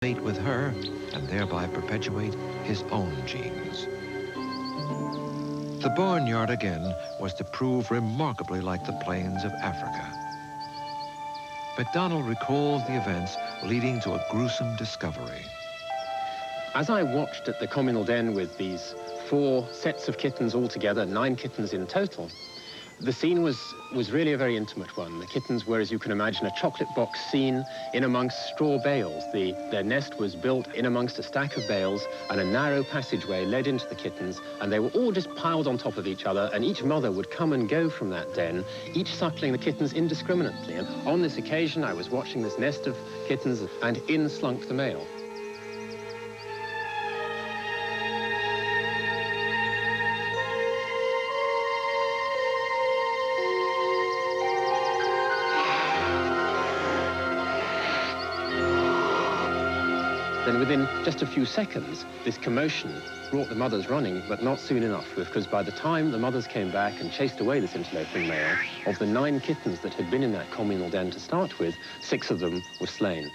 mate with her and thereby perpetuate his own genes. The barnyard again was to prove remarkably like the plains of Africa. MacDonald recalls the events leading to a gruesome discovery. As I watched at the communal den with these 4 sets of kittens all together, 9 kittens in total, the scene was really a very intimate one. The kittens were, as you can imagine, a chocolate box scene in amongst straw bales. Their nest was built in amongst a stack of bales, and a narrow passageway led into the kittens, and they were all just piled on top of each other, and each mother would come and go from that den, each suckling the kittens indiscriminately. And on this occasion, I was watching this nest of kittens, and in slunk the male. Then within just a few seconds, this commotion brought the mothers running, but not soon enough, because by the time the mothers came back and chased away this interloping male, of the 9 kittens that had been in that communal den to start with, 6 of them were slain.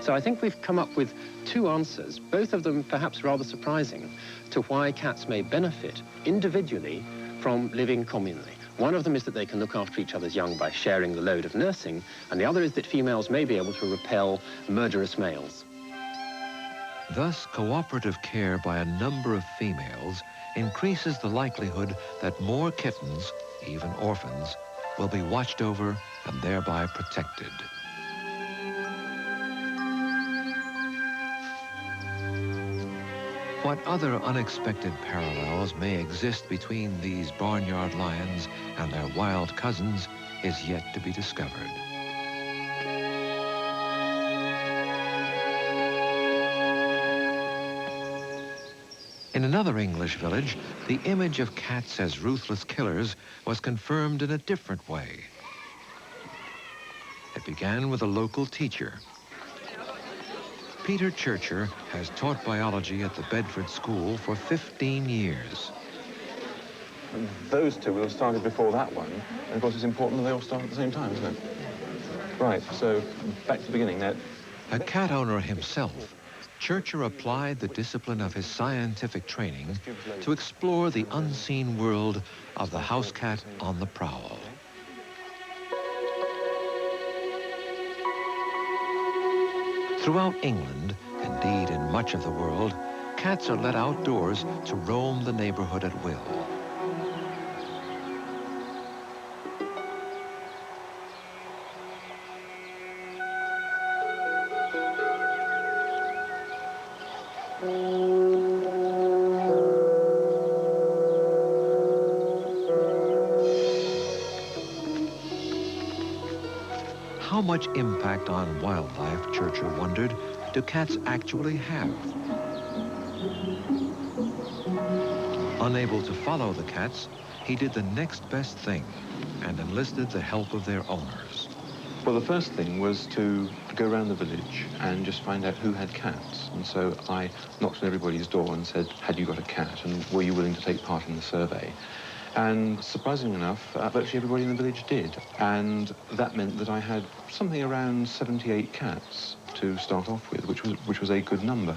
So I think we've come up with 2 answers, both of them perhaps rather surprising, to why cats may benefit individually from living communally. One of them is that they can look after each other's young by sharing the load of nursing, and the other is that females may be able to repel murderous males. Thus, cooperative care by a number of females increases the likelihood that more kittens, even orphans, will be watched over and thereby protected. What other unexpected parallels may exist between these barnyard lions and their wild cousins is yet to be discovered. In another English village, the image of cats as ruthless killers was confirmed in a different way. It began with a local teacher. Peter Churcher has taught biology at the Bedford School for 15 years. Those 2 will have started before that one, and of course it's important that they all start at the same time, isn't it? Right, so back to the beginning now. A cat owner himself, Churcher applied the discipline of his scientific training to explore the unseen world of the house cat on the prowl. Throughout England, indeed in much of the world, cats are let outdoors to roam the neighborhood at will. How much impact on wildlife, Churcher wondered, do cats actually have? Unable to follow the cats, he did the next best thing and enlisted the help of their owners. Well, the first thing was to go around the village and just find out who had cats. And so I knocked on everybody's door and said, had you got a cat, and were you willing to take part in the survey? And surprisingly enough, virtually everybody in the village did. And that meant that I had something around 78 cats to start off with, which was a good number.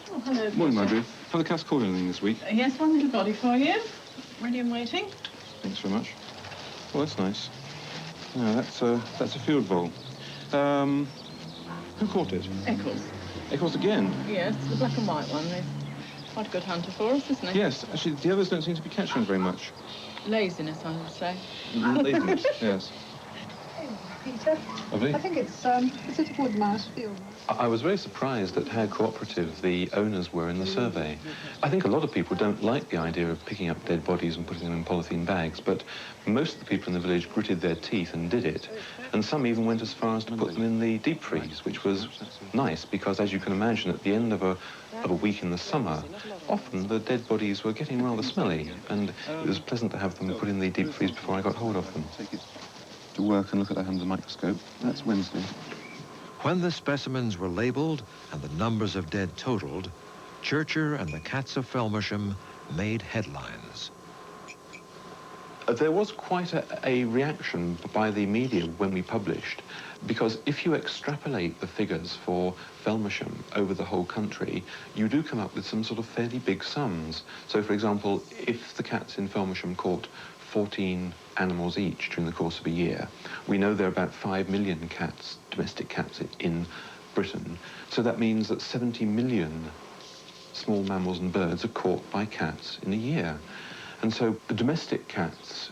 Oh, hello. Morning, Marjorie. Have the cats called anything this week? Yes, one little body for you. Ready and waiting. Thanks very much. Well, that's nice. No, that's a field vole. Who caught it? Eccles. Eccles again? Yes, the black and white one. He's quite a good hunter for us, isn't he? Yes, actually, the others don't seem to be catching very much. Laziness, I would say. Laziness, yes. Peter. Lovely. I think it's a wood mouse field. I was very surprised at how cooperative the owners were in the survey. I think a lot of people don't like the idea of picking up dead bodies and putting them in polythene bags, but most of the people in the village gritted their teeth and did it. And some even went as far as to put them in the deep freeze, which was nice because, as you can imagine, at the end of a week in the summer, often the dead bodies were getting rather smelly, and it was pleasant to have them put in the deep freeze before I got hold of them. Take it to work and look at that under the microscope. That's Wednesday. When the specimens were labeled and the numbers of dead totaled, Churcher and the Cats of Felmersham made headlines. There was quite a reaction by the media when we published, because if you extrapolate the figures for Felmersham over the whole country, you do come up with some sort of fairly big sums. So, for example, if the cats in Felmersham caught 14 animals each during the course of a year, we know there are about 5 million cats, domestic cats, in Britain. So that means that 70 million small mammals and birds are caught by cats in a year. And so the domestic cats,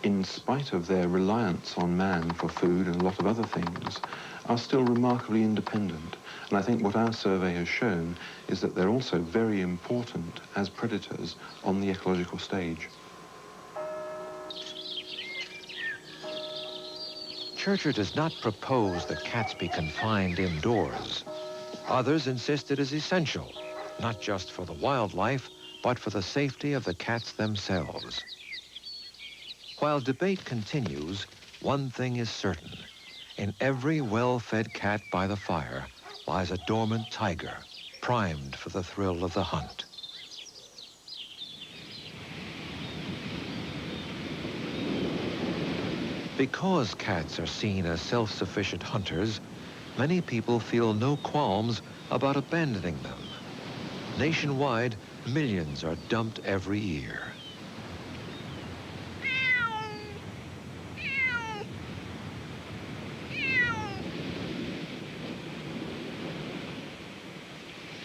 in spite of their reliance on man for food and a lot of other things, are still remarkably independent. And I think what our survey has shown is that they're also very important as predators on the ecological stage. Churcher does not propose that cats be confined indoors. Others insist it is essential, not just for the wildlife, but for the safety of the cats themselves. While debate continues, one thing is certain. In every well-fed cat by the fire lies a dormant tiger, primed for the thrill of the hunt. Because cats are seen as self-sufficient hunters, many people feel no qualms about abandoning them. Nationwide, millions are dumped every year.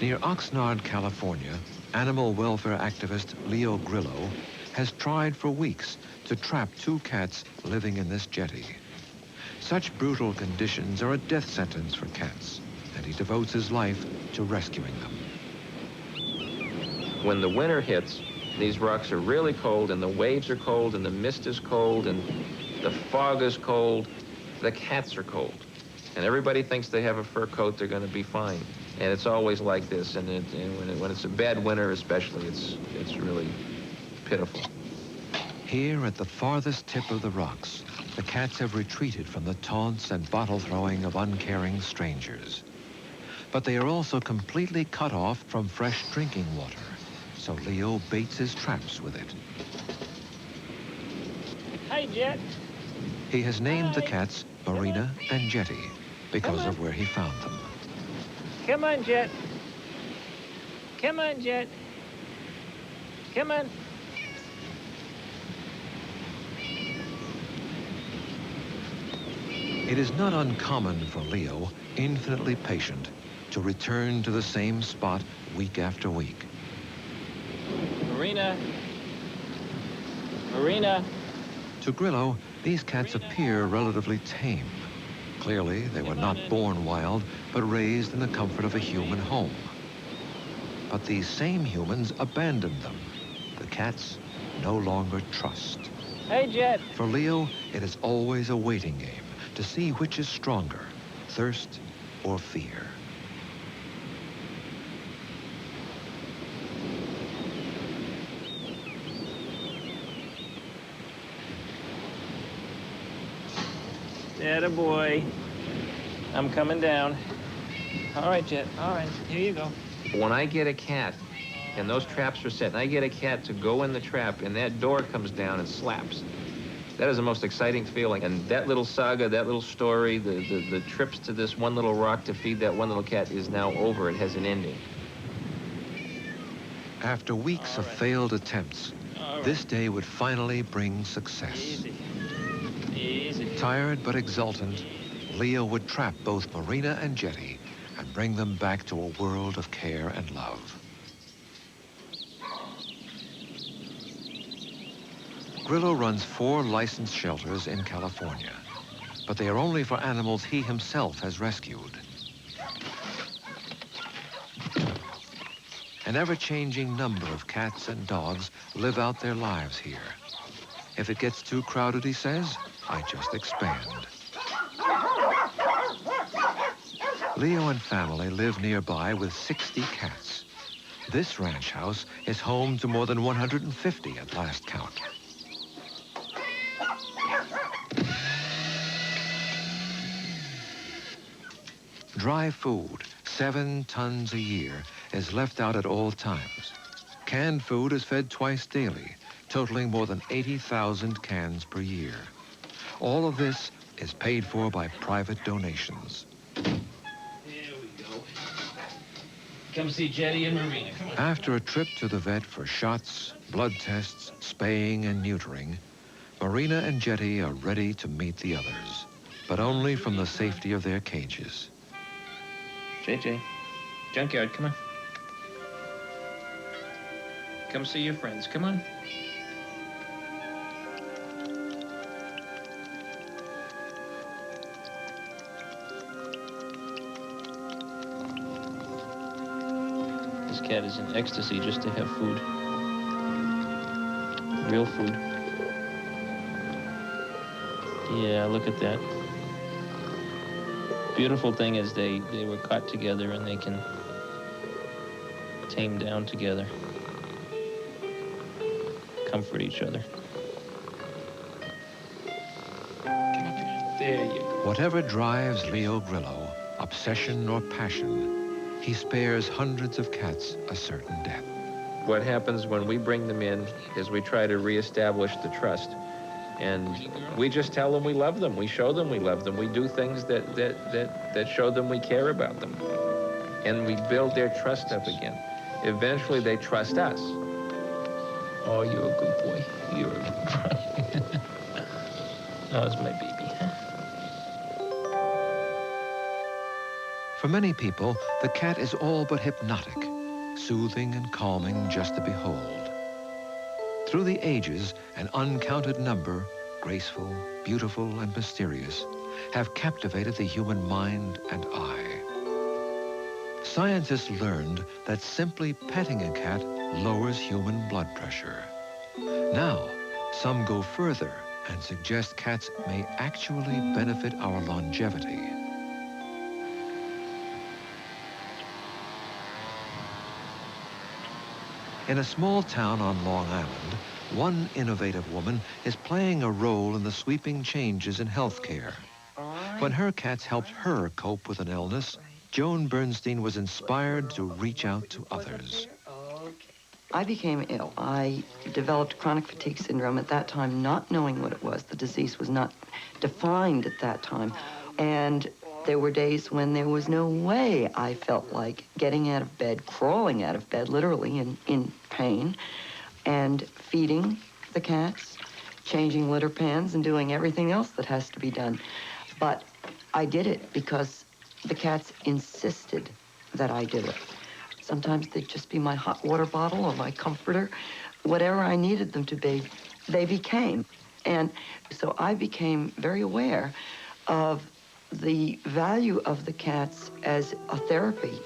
Near Oxnard, California, animal welfare activist Leo Grillo has tried for weeks to trap 2 cats living in this jetty. Such brutal conditions are a death sentence for cats, and he devotes his life to rescuing them. When the winter hits, these rocks are really cold, and the waves are cold, and the mist is cold, and the fog is cold. The cats are cold. And everybody thinks they have a fur coat, they're going to be fine. And it's always like this, and when it's a bad winter especially, it's really pitiful. Here at the farthest tip of the rocks, the cats have retreated from the taunts and bottle throwing of uncaring strangers. But they are also completely cut off from fresh drinking water, so Leo baits his traps with it. Hi, Jet. He has named the cats Marina and Jetty because of where he found them. Come on, Jet. Come on, Jet. Come on. It is not uncommon for Leo, infinitely patient, to return to the same spot week after week. Marina. Marina. To Grillo, these cats appear relatively tame. Clearly, they were not born wild, but raised in the comfort of a human home. But these same humans abandoned them. The cats no longer trust. Hey, Jet. For Leo, it is always a waiting game to see which is stronger, thirst or fear. Atta boy. I'm coming down. All right, Jet. All right, here you go. When I get a cat, and those traps are set, and I get a cat to go in the trap, and that door comes down and slaps, that is the most exciting feeling. And that little saga, that little story, the trips to this one little rock to feed that one little cat is now over. It has an ending. After weeks of failed attempts, this day would finally bring success. Easy. Easy. Tired but exultant, Leo would trap both Marina and Jetty and bring them back to a world of care and love. Grillo runs 4 licensed shelters in California, but they are only for animals he himself has rescued. An ever-changing number of cats and dogs live out their lives here. If it gets too crowded, he says, I just expand. Leo and family live nearby with 60 cats. This ranch house is home to more than 150 at last count. Dry food, 7 tons a year, is left out at all times. Canned food is fed twice daily, totaling more than 80,000 cans per year. All of this is paid for by private donations. There we go. Come see Jetty and Marina. Come on. After a trip to the vet for shots, blood tests, spaying, and neutering, Marina and Jetty are ready to meet the others, but only from the safety of their cages. JJ, Junkyard, come on. Come see your friends, come on. This cat is in ecstasy just to have food. Real food. Yeah, look at that. Beautiful thing is they were caught together and they can tame down together. Comfort each other. There you go. Whatever drives Leo Grillo, obsession or passion, he spares hundreds of cats a certain death. What happens when we bring them in is we try to reestablish the trust. And we just tell them we love them. We show them we love them. We do things that show them we care about them. And we build their trust up again. Eventually, they trust us. Oh, you're a good boy. You're a good boy. Oh, it's my baby. For many people, the cat is all but hypnotic, soothing and calming just to behold. Through the ages, an uncounted number, graceful, beautiful, and mysterious, have captivated the human mind and eye. Scientists learned that simply petting a cat lowers human blood pressure. Now, some go further and suggest cats may actually benefit our longevity. In a small town on Long Island, one innovative woman is playing a role in the sweeping changes in healthcare. When her cats helped her cope with an illness, Joan Bernstein was inspired to reach out to others. I became ill. I developed chronic fatigue syndrome at that time, not knowing what it was. The disease was not defined at that time. And there were days when there was no way I felt like getting out of bed, crawling out of bed, literally in pain, and feeding the cats, changing litter pans, and doing everything else that has to be done. But I did it because the cats insisted that I do it. Sometimes they'd just be my hot water bottle or my comforter. Whatever I needed them to be, they became. And so I became very aware of the value of the cats as a therapy.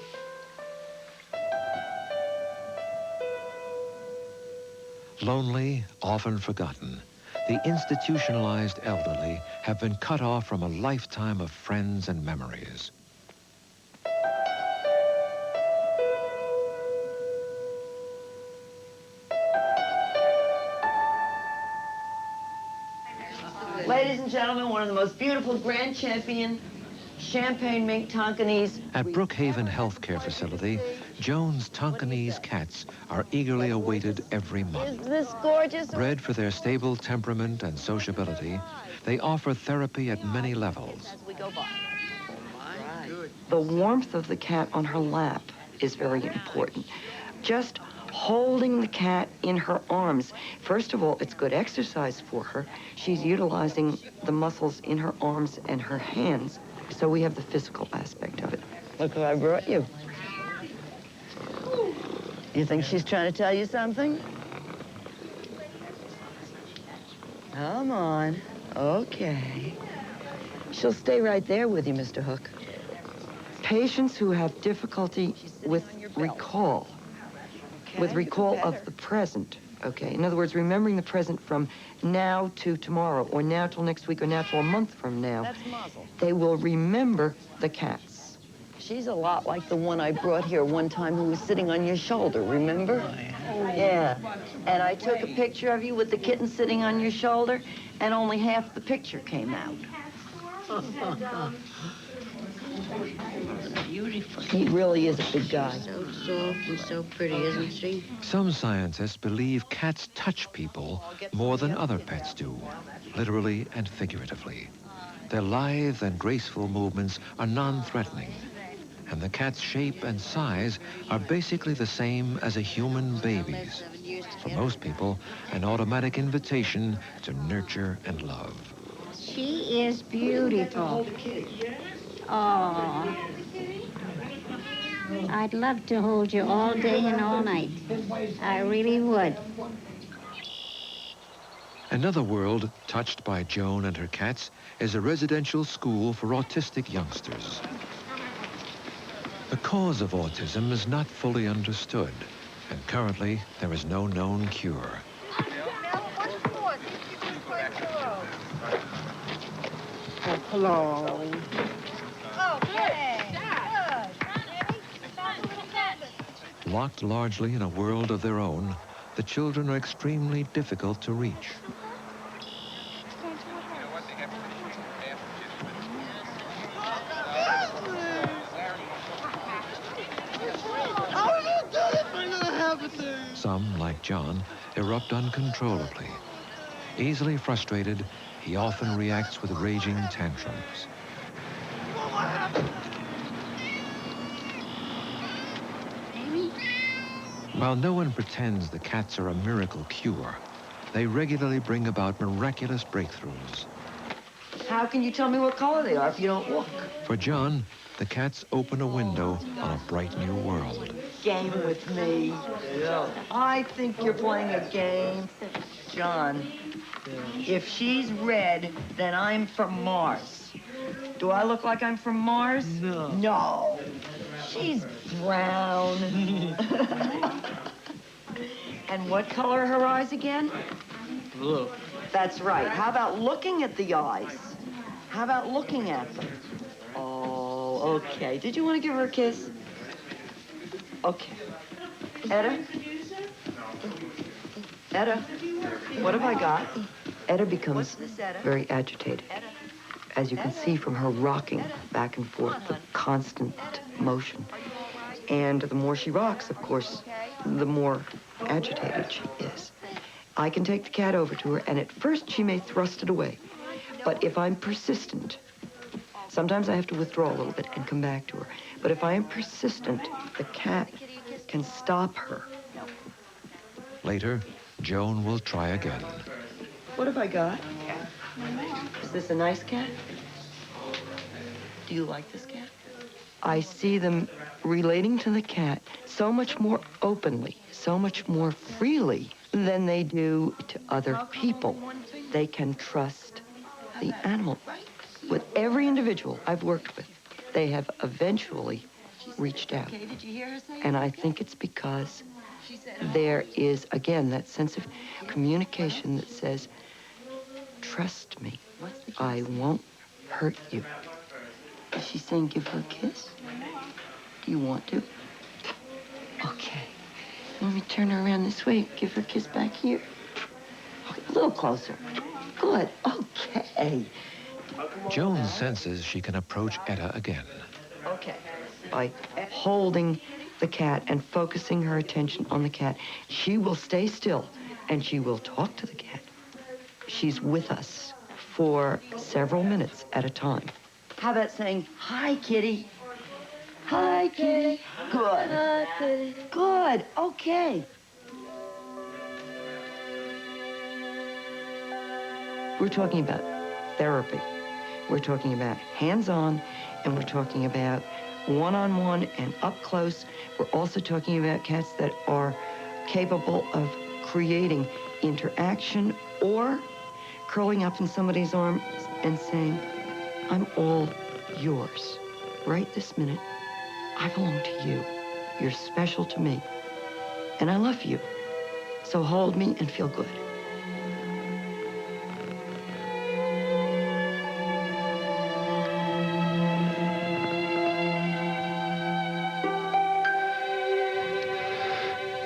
Lonely, often forgotten, the institutionalized elderly have been cut off from a lifetime of friends and memories. Ladies and gentlemen, one of the most beautiful grand champion champagne mink Tonkinese. At Brookhaven Healthcare Facility, Joan's Tonkinese cats are eagerly awaited every month. Is this gorgeous? Bred for their stable temperament and sociability, they offer therapy at many levels. As we go by. The warmth of the cat on her lap is very important. Just holding the cat in her arms. First of all, it's good exercise for her. She's utilizing the muscles in her arms and her hands. So we have the physical aspect of it. Look what I brought you. You think she's trying to tell you something? Come on. Okay. She'll stay right there with you, Mr. Hook. Patients who have difficulty with recall, of the present, okay? In other words, remembering the present from now to tomorrow, or now till next week, or now till a month from now. That's Muzzle. They will remember the cats. She's a lot like the one I brought here one time who was sitting on your shoulder, remember? Yeah. And I took a picture of you with the kitten sitting on your shoulder, and only half the picture came out. beautiful. He really is a big guy. So soft and so pretty, isn't she? Some scientists believe cats touch people more than other pets do, literally and figuratively. Their lithe and graceful movements are non-threatening, and the cat's shape and size are basically the same as a human baby's. For most people, an automatic invitation to nurture and love. She is beautiful. Oh, I'd love to hold you all day and all night. I really would. Another world touched by Joan and her cats is a residential school for autistic youngsters. The cause of autism is not fully understood, and currently there is no known cure. Hello. Locked largely in a world of their own, the children are extremely difficult to reach. Some, like John, erupt uncontrollably. Easily frustrated, he often reacts with raging tantrums. While no one pretends the cats are a miracle cure, they regularly bring about miraculous breakthroughs. How can you tell me what color they are if you don't look? For John, the cats open a window on a bright new world. Game with me. I think you're playing a game. John, if she's red, then I'm from Mars. Do I look like I'm from Mars? No. No. She's brown. And what color are her eyes again? Blue. That's right. How about looking at the eyes? How about looking at them? Oh, okay. Did you want to give her a kiss? Okay. Etta? Etta, what have I got? Etta becomes very agitated. As you can see from her rocking back and forth, the constant motion. And the more she rocks, of course, the more agitated she is. I can take the cat over to her, and at first she may thrust it away. But if I'm persistent, sometimes I have to withdraw a little bit and come back to her. But if I am persistent, the cat can stop her. Later, Joan will try again. What have I got? Is this a nice cat? Do you like this cat? I see them relating to the cat so much more openly, so much more freely than they do to other people. They can trust the animal. With every individual I've worked with, they have eventually reached out. And I think it's because there is, again, that sense of communication that says, trust me, I won't hurt you. Is she saying give her a kiss? Do you want to? Okay. Let me turn her around this way. Give her a kiss back here. Okay, a little closer. Good. Okay. Joan senses she can approach Etta again. Okay. By holding the cat and focusing her attention on the cat, she will stay still and she will talk to the cat. She's with us for several minutes at a time. How about saying, hi, kitty? Hi, kitty. Good. Hi, kitty. Good. Okay. We're talking about therapy. We're talking about hands-on, and we're talking about one-on-one and up close. We're also talking about cats that are capable of creating interaction or curling up in somebody's arms and saying, I'm all yours. Right this minute, I belong to you. You're special to me. And I love you. So hold me and feel good.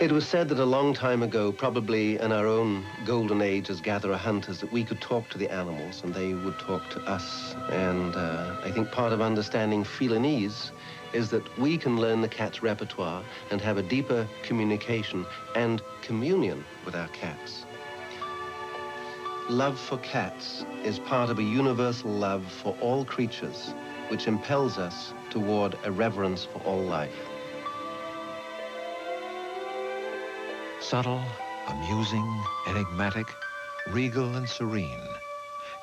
It was said that a long time ago, probably in our own golden age as gatherer hunters, that we could talk to the animals and they would talk to us. And I think part of understanding felinese is that we can learn the cat's repertoire and have a deeper communication and communion with our cats. Love for cats is part of a universal love for all creatures, which impels us toward a reverence for all life. Subtle, amusing, enigmatic, regal and serene,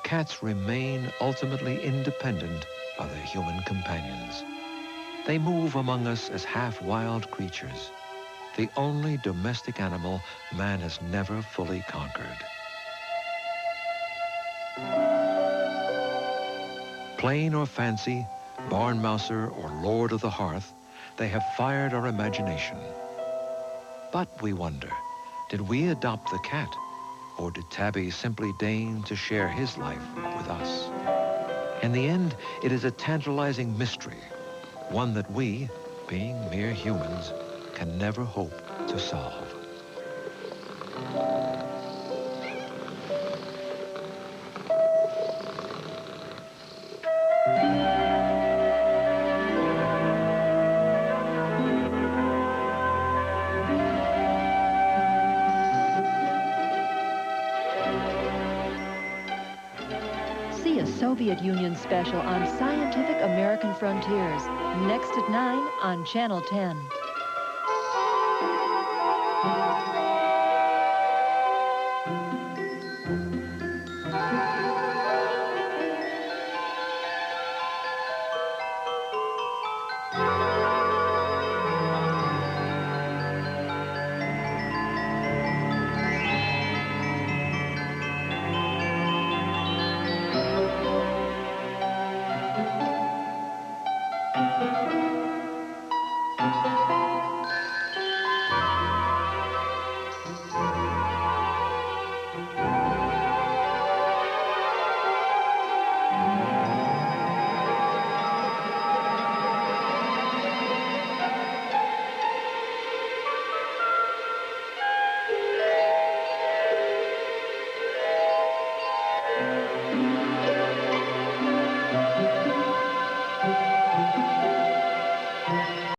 cats remain ultimately independent of their human companions. They move among us as half-wild creatures, the only domestic animal man has never fully conquered. Plain or fancy, barn mouser or lord of the hearth, they have fired our imagination. But we wonder, did we adopt the cat, or did Tabby simply deign to share his life with us? In the end, it is a tantalizing mystery, one that we, being mere humans, can never hope to solve. See a Soviet Union special on scientific American frontiers, next at 9 on Channel 10.